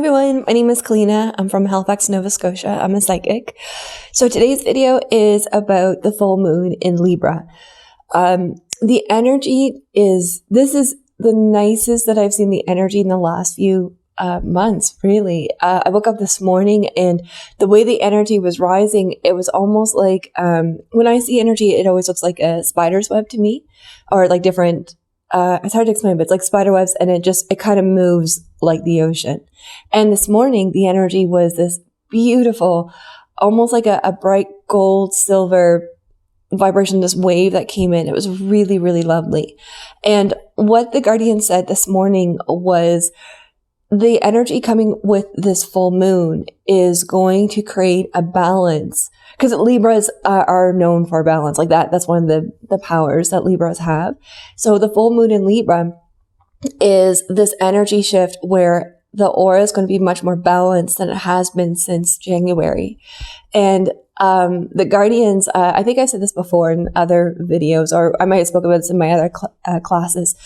everyone, my name is Kelliena. I'm from Halifax, Nova Scotia. I'm a psychic. So today's video is about the full moon in Libra. The energy this is the nicest that I've seen the energy in the last few months, really. I woke up this morning and the way the energy was rising, it was almost like, when I see energy, it always looks like a spider's web to me, or like different, it's hard to explain, but it's like spider webs, and it kind of moves like the ocean. And this morning, the energy was this beautiful, almost like a bright gold, silver vibration, this wave that came in. It was really, really lovely. And what the Guardian said this morning was the energy coming with this full moon is going to create a balance, because Libras are known for balance. Like that's one of the powers that Libras have. So the full moon in Libra is this energy shift where the aura is going to be much more balanced than it has been since January. And the Guardians, I think I said this before in other videos, or I might have spoken about this in my other classes.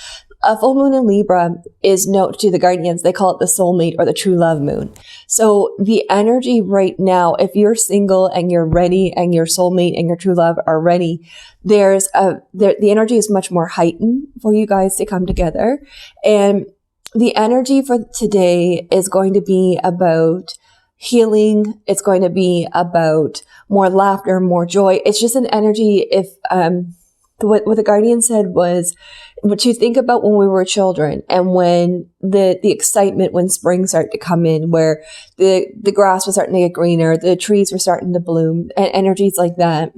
A full moon in Libra is known to the Guardians. They call it the Soulmate or the true love moon. So the energy right now, if you're single and you're ready and your soulmate and your true love are ready, the energy is much more heightened for you guys to come together. And the energy for today is going to be about healing. It's going to be about more laughter, more joy. It's just an energy. What the Guardian said was to think about when we were children and when the excitement when spring started to come in, where the grass was starting to get greener, the trees were starting to bloom, and energies like that.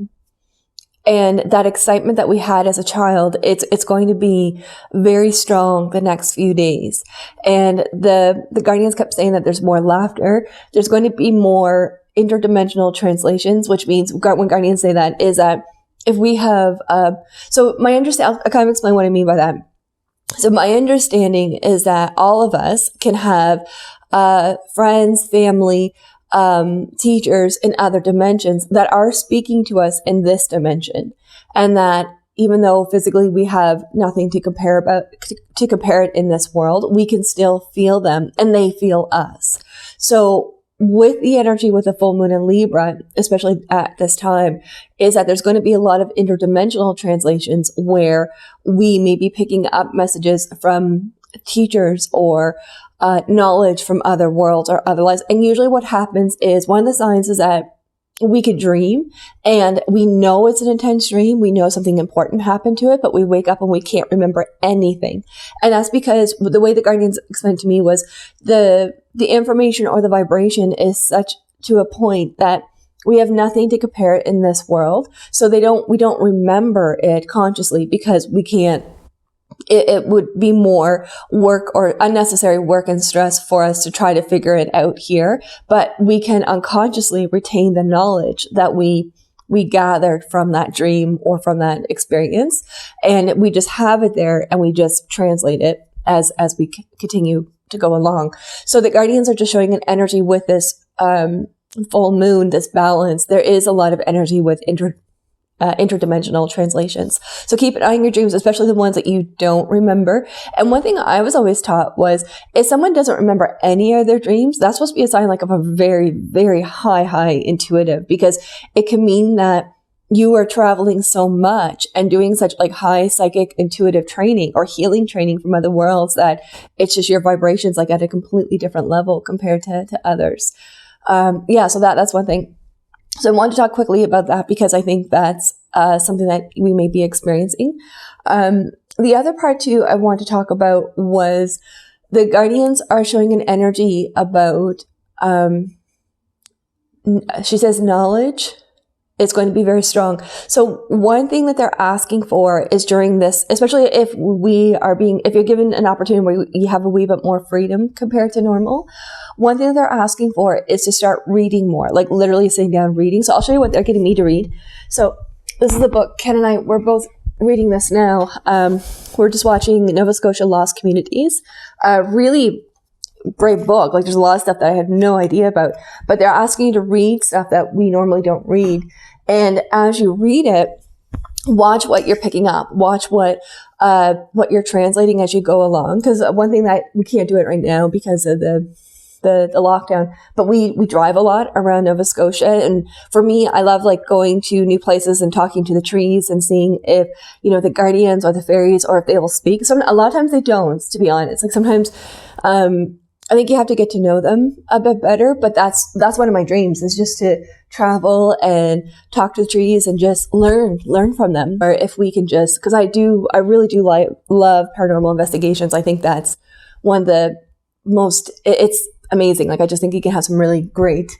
And that excitement that we had as a child, it's going to be very strong the next few days. And the Guardians kept saying that there's more laughter. There's going to be more interdimensional translations, which means when Guardians say that is that if we have, so my understanding, I'll kind of explain what I mean by that. So my understanding is that all of us can have friends, family, teachers in other dimensions that are speaking to us in this dimension. And that even though physically we have nothing to compare it in this world, we can still feel them and they feel us. So with the energy with the full moon in Libra, especially at this time, is that there's going to be a lot of interdimensional translations where we may be picking up messages from teachers or knowledge from other worlds or other lives. And usually what happens is one of the signs is that we could dream and we know it's an intense dream. We know something important happened to it, but we wake up and we can't remember anything. And that's because the way the Guardians explained to me was the information or the vibration is such to a point that we have nothing to compare it in this world. So we don't remember it consciously because we can't. It would be more work or unnecessary work and stress for us to try to figure it out here. But we can unconsciously retain the knowledge that we gathered from that dream or from that experience. And we just have it there and we just translate it as we continue to go along. So the Guardians are just showing an energy with this full moon, this balance. There is a lot of energy with interdimensional translations. So keep an eye on your dreams, especially the ones that you don't remember. And one thing I was always taught was if someone doesn't remember any of their dreams, that's supposed to be a sign like of a very, very high intuitive, because it can mean that you are traveling so much and doing such like high psychic intuitive training or healing training from other worlds that it's just your vibrations like at a completely different level compared to others. So that's one thing. So I want to talk quickly about that because I think that's something that we may be experiencing. The other part too I want to talk about was the Guardians are showing an energy about, she says knowledge. It's going to be very strong. So one thing that they're asking for is during this, especially if you're given an opportunity where you have a wee bit more freedom compared to normal, one thing that they're asking for is to start reading more, like literally sitting down reading. So I'll show you what they're getting me to read. So this is the book. Ken and I, we're both reading this now. We're just watching Nova Scotia Lost Communities. Really great book. Like there's a lot of stuff that I had no idea about, but they're asking you to read stuff that we normally don't read. And as you read it, watch what you're picking up, watch what you're translating as you go along. Cause one thing that we can't do it right now because of the the lockdown, but we drive a lot around Nova Scotia. And for me, I love like going to new places and talking to the trees and seeing if, you know, the guardians or the fairies, or if they will speak. So a lot of times they don't, to be honest. Like sometimes, I think you have to get to know them a bit better, but that's one of my dreams, is just to travel and talk to the trees and just learn from them. Or if we can just, because I really do love paranormal investigations. I think that's one of the most, it's amazing. Like I just think you can have some really great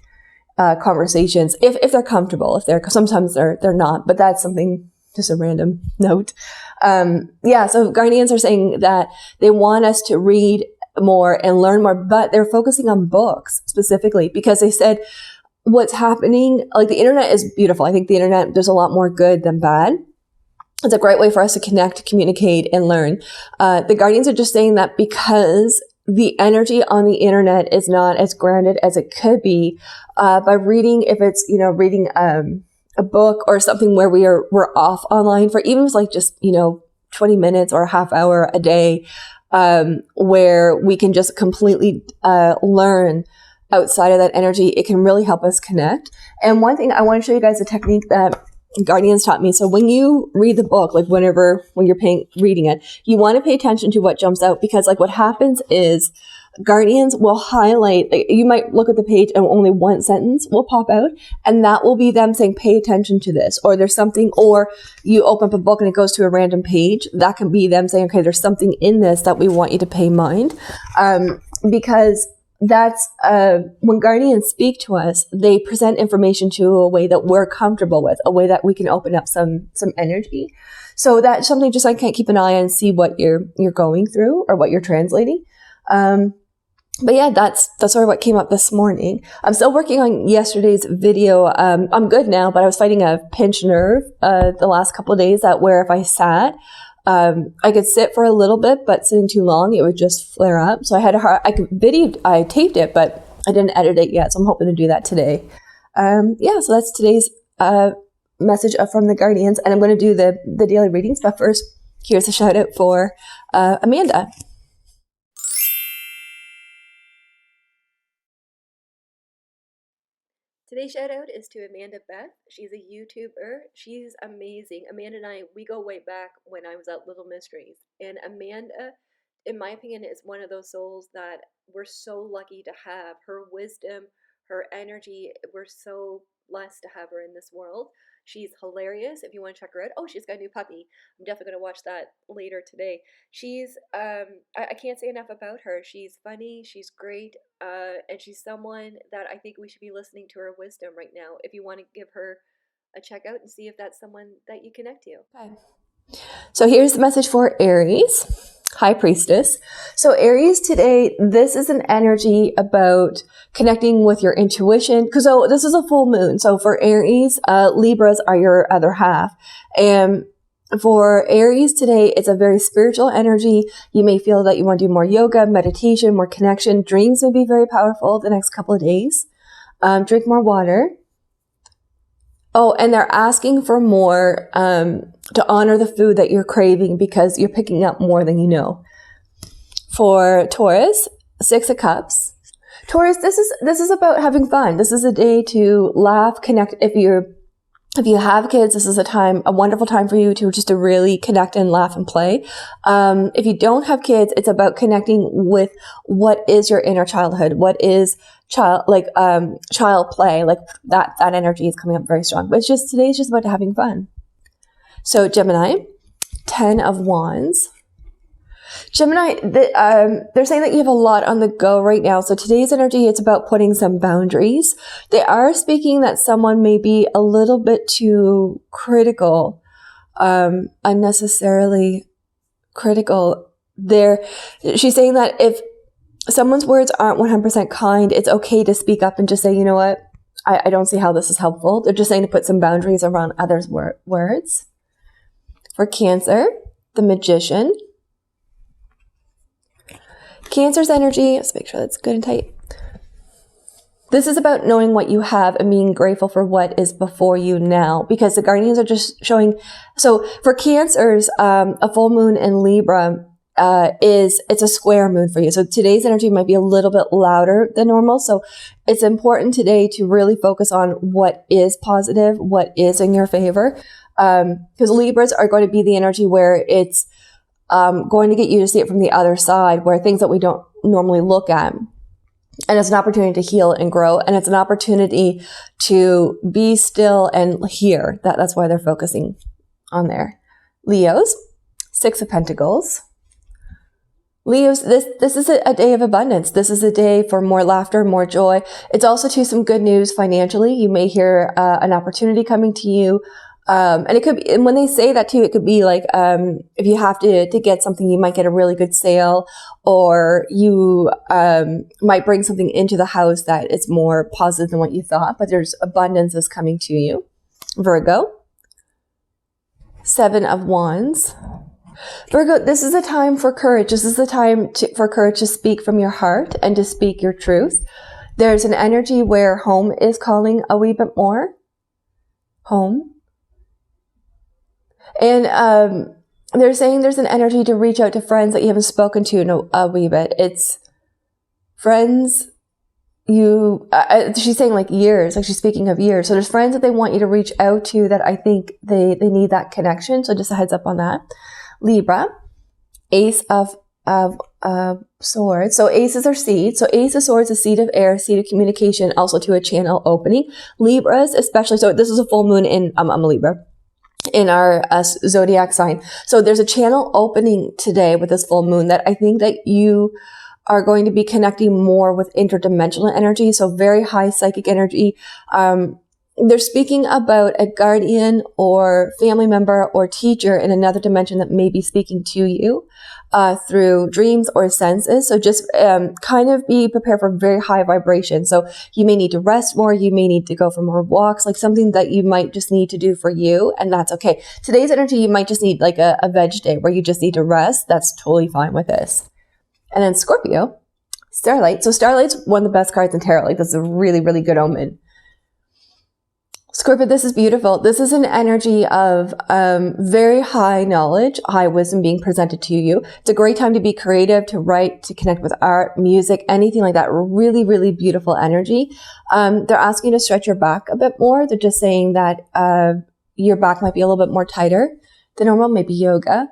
conversations if they're comfortable. Sometimes they're not, but that's something, just a random note. So guardians are saying that they want us to read more and learn more, but they're focusing on books specifically because they said what's happening, like the internet is beautiful. I think the internet, there's a lot more good than bad. It's a great way for us to connect, communicate, and learn. The guardians are just saying that because the energy on the internet is not as grounded as it could be, by reading, if it's, you know, reading a book or something where we're off online for even like just, you know, 20 minutes or a half hour a day, where we can just completely learn outside of that energy, it can really help us connect. And one thing I want to show you guys, a technique that guardians taught me. So when you read the book, like when you're reading it, you want to pay attention to what jumps out, because like what happens is guardians will highlight, like, you might look at the page and only one sentence will pop out, and that will be them saying, pay attention to this, or there's something, or you open up a book and it goes to a random page. That can be them saying, okay, there's something in this that we want you to pay mind. Because that's, when guardians speak to us, they present information to a way that we're comfortable with, a way that we can open up some energy. So that's something just I can't keep an eye on and see what you're going through or what you're translating. But yeah, that's sort of what came up this morning. I'm still working on yesterday's video. I'm good now, but I was fighting a pinched nerve, the last couple of days, that where if I sat, I could sit for a little bit, but sitting too long, it would just flare up. So I taped it, but I didn't edit it yet. So I'm hoping to do that today. So that's today's, message from the guardians, and I'm going to do the daily readings. But first, here's a shout out for, Amanda. Today's shout out is to Amanda Beth. She's a YouTuber. She's amazing. Amanda and I, we go way back when I was at Little Mysteries. And Amanda, in my opinion, is one of those souls that we're so lucky to have. Her wisdom, her energy, we're so blessed to have her in this world. She's hilarious. If you want to check her out. Oh, she's got a new puppy. I'm definitely going to watch that later today. She's, I can't say enough about her. She's funny. She's great. And she's someone that I think we should be listening to her wisdom right now. If you want to give her a check out and see if that's someone that you connect to. Okay. So here's the message for Aries. High Priestess. So Aries today, this is an energy about connecting with your intuition. So this is a full moon. So for Aries, Libras are your other half. And for Aries today, it's a very spiritual energy. You may feel that you want to do more yoga, meditation, more connection. Dreams may be very powerful the next couple of days. Drink more water. Oh, and they're asking for more, to honor the food that you're craving because you're picking up more than you know. For Taurus, 6 of Cups. Taurus, this is about having fun. This is a day to laugh, connect. If you have kids, this is a wonderful time for you to really connect and laugh and play. If you don't have kids, it's about connecting with what is your inner childhood, what is child play, like that energy is coming up very strong. But today's just about having fun. So Gemini, 10 of Wands. Gemini, they're saying that you have a lot on the go right now. So today's energy, it's about putting some boundaries. They are speaking that someone may be a little bit too critical, unnecessarily critical. She's saying that if someone's words aren't 100% kind, it's okay to speak up and just say, you know what, I don't see how this is helpful. They're just saying to put some boundaries around others' words. For Cancer, the Magician. Cancer's energy, let's make sure that's good and tight. This is about knowing what you have and being grateful for what is before you now, because the guardians are just showing. So for Cancers, a full moon in Libra, it's a square moon for you. So today's energy might be a little bit louder than normal. So it's important today to really focus on what is positive, what is in your favor. Because Libras are going to be the energy where it's going to get you to see it from the other side, where things that we don't normally look at. And it's an opportunity to heal and grow. And it's an opportunity to be still and hear. That's why they're focusing on there. Leos, 6 of Pentacles. Leos, this is a day of abundance. This is a day for more laughter, more joy. It's also too some good news financially. You may hear an opportunity coming to you. And it could be, and when they say that too, it could be like, if you have to get something, you might get a really good sale, or you, might bring something into the house that is more positive than what you thought, but there's abundance is coming to you. Virgo, 7 of Wands. Virgo, this is a time for courage. This is the time for courage to speak from your heart and to speak your truth. There's an energy where home is calling a wee bit more. Home. And they're saying there's an energy to reach out to friends that you haven't spoken to in a wee bit. It's friends she's saying like years, like she's speaking of years. So there's friends that they want you to reach out to that I think they need that connection. So just a heads up on that. Libra, Ace of Swords. So aces are seeds. So Ace of Swords, a seed of air, seed of communication, also to a channel opening. Libras, especially, so this is a full moon in, I'm a Libra, in our zodiac sign. So there's a channel opening today with this full moon that I think that you are going to be connecting more with interdimensional energy. So very high psychic energy. They're speaking about a guardian or family member or teacher in another dimension that may be speaking to you through dreams or senses. So just kind of be prepared for very high vibration. So you may need to rest more. You may need to go for more walks, like something that you might just need to do for you. And that's okay. Today's energy, you might just need like a veg day where you just need to rest. That's totally fine with this. And then Scorpio, Starlight. So Starlight's one of the best cards in tarot. Like, that's a really, really good omen. Scorpio, this is beautiful. This is an energy of very high knowledge, high wisdom being presented to you. It's a great time to be creative, to write, to connect with art, music, anything like that. Really, really beautiful energy. They're asking you to stretch your back a bit more. They're just saying that your back might be a little bit more tighter than normal, maybe yoga.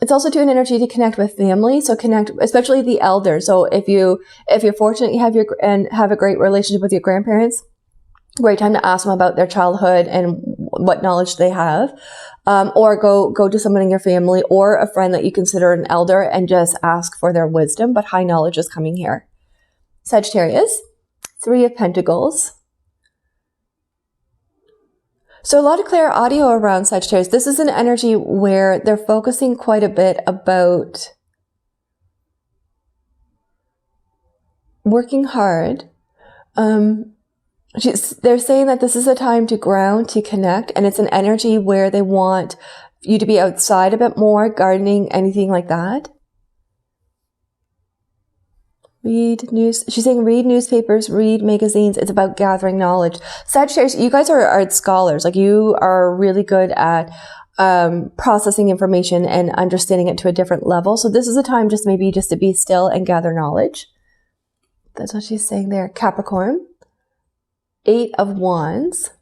It's also to an energy to connect with family. So connect, especially the elders. So if you're fortunate, you have a great relationship with your grandparents, great time to ask them about their childhood and what knowledge they have. Or go to someone in your family or a friend that you consider an elder and just ask for their wisdom. But high knowledge is coming here. Sagittarius, 3 of Pentacles. So a lot of clear audio around Sagittarius. This is an energy where they're focusing quite a bit about working hard. They're saying that this is a time to ground, to connect, and it's an energy where they want you to be outside a bit more, gardening, anything like that. Read news. She's saying read newspapers, read magazines. It's about gathering knowledge. Sagittarius, you guys are scholars. Like, you are really good at processing information and understanding it to a different level. So this is a time just to be still and gather knowledge. That's what she's saying there. Capricorn, 8 of Wands.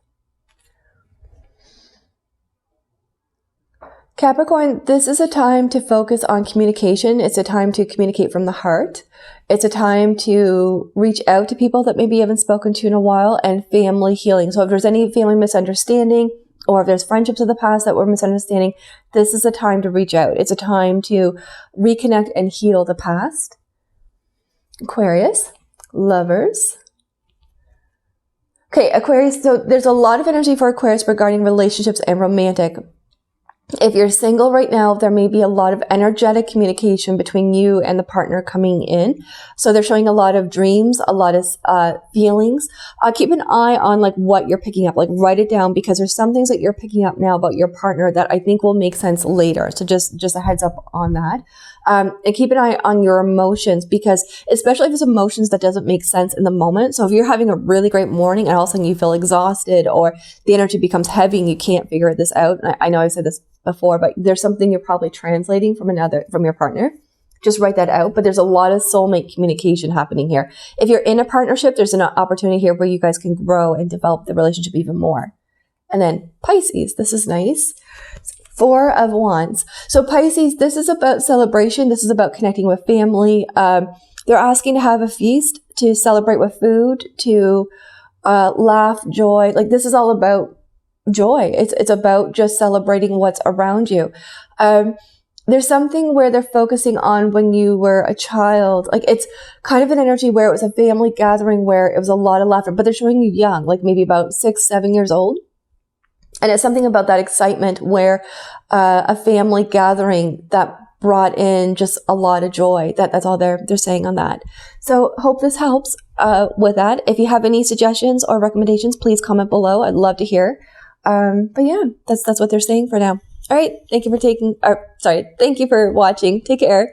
Capricorn, this is a time to focus on communication. It's a time to communicate from the heart. It's a time to reach out to people that maybe you haven't spoken to in a while, and family healing. So if there's any family misunderstanding, or if there's friendships of the past that were misunderstanding, this is a time to reach out. It's a time to reconnect and heal the past. Aquarius, Lovers. Okay, Aquarius, so there's a lot of energy for Aquarius regarding relationships and romantic. If you're single right now, there may be a lot of energetic communication between you and the partner coming in. So they're showing a lot of dreams, a lot of feelings. Keep an eye on like what you're picking up, like write it down, because there's some things that you're picking up now about your partner that I think will make sense later. So just a heads up on that. And keep an eye on your emotions, because especially if it's emotions that doesn't make sense in the moment. So if you're having a really great morning and all of a sudden you feel exhausted, or the energy becomes heavy and you can't figure this out. And I know I've said this before, but there's something you're probably translating from your partner. Just write that out. But there's a lot of soulmate communication happening here. If you're in a partnership, there's an opportunity here where you guys can grow and develop the relationship even more. And then Pisces, this is nice. 4 of Wands. So Pisces, this is about celebration. This is about connecting with family. They're asking to have a feast, to celebrate with food, to laugh, joy. Like, this is all about joy. It's about just celebrating what's around you. There's something where they're focusing on when you were a child. Like, it's kind of an energy where it was a family gathering where it was a lot of laughter, but they're showing you young, like maybe about 6, 7 years old. And it's something about that excitement where a family gathering that brought in just a lot of joy. That's all they're saying on that. So hope this helps with that. If you have any suggestions or recommendations, please comment below. I'd love to hear. But yeah, that's what they're saying for now. All right. Thank you for watching. Take care.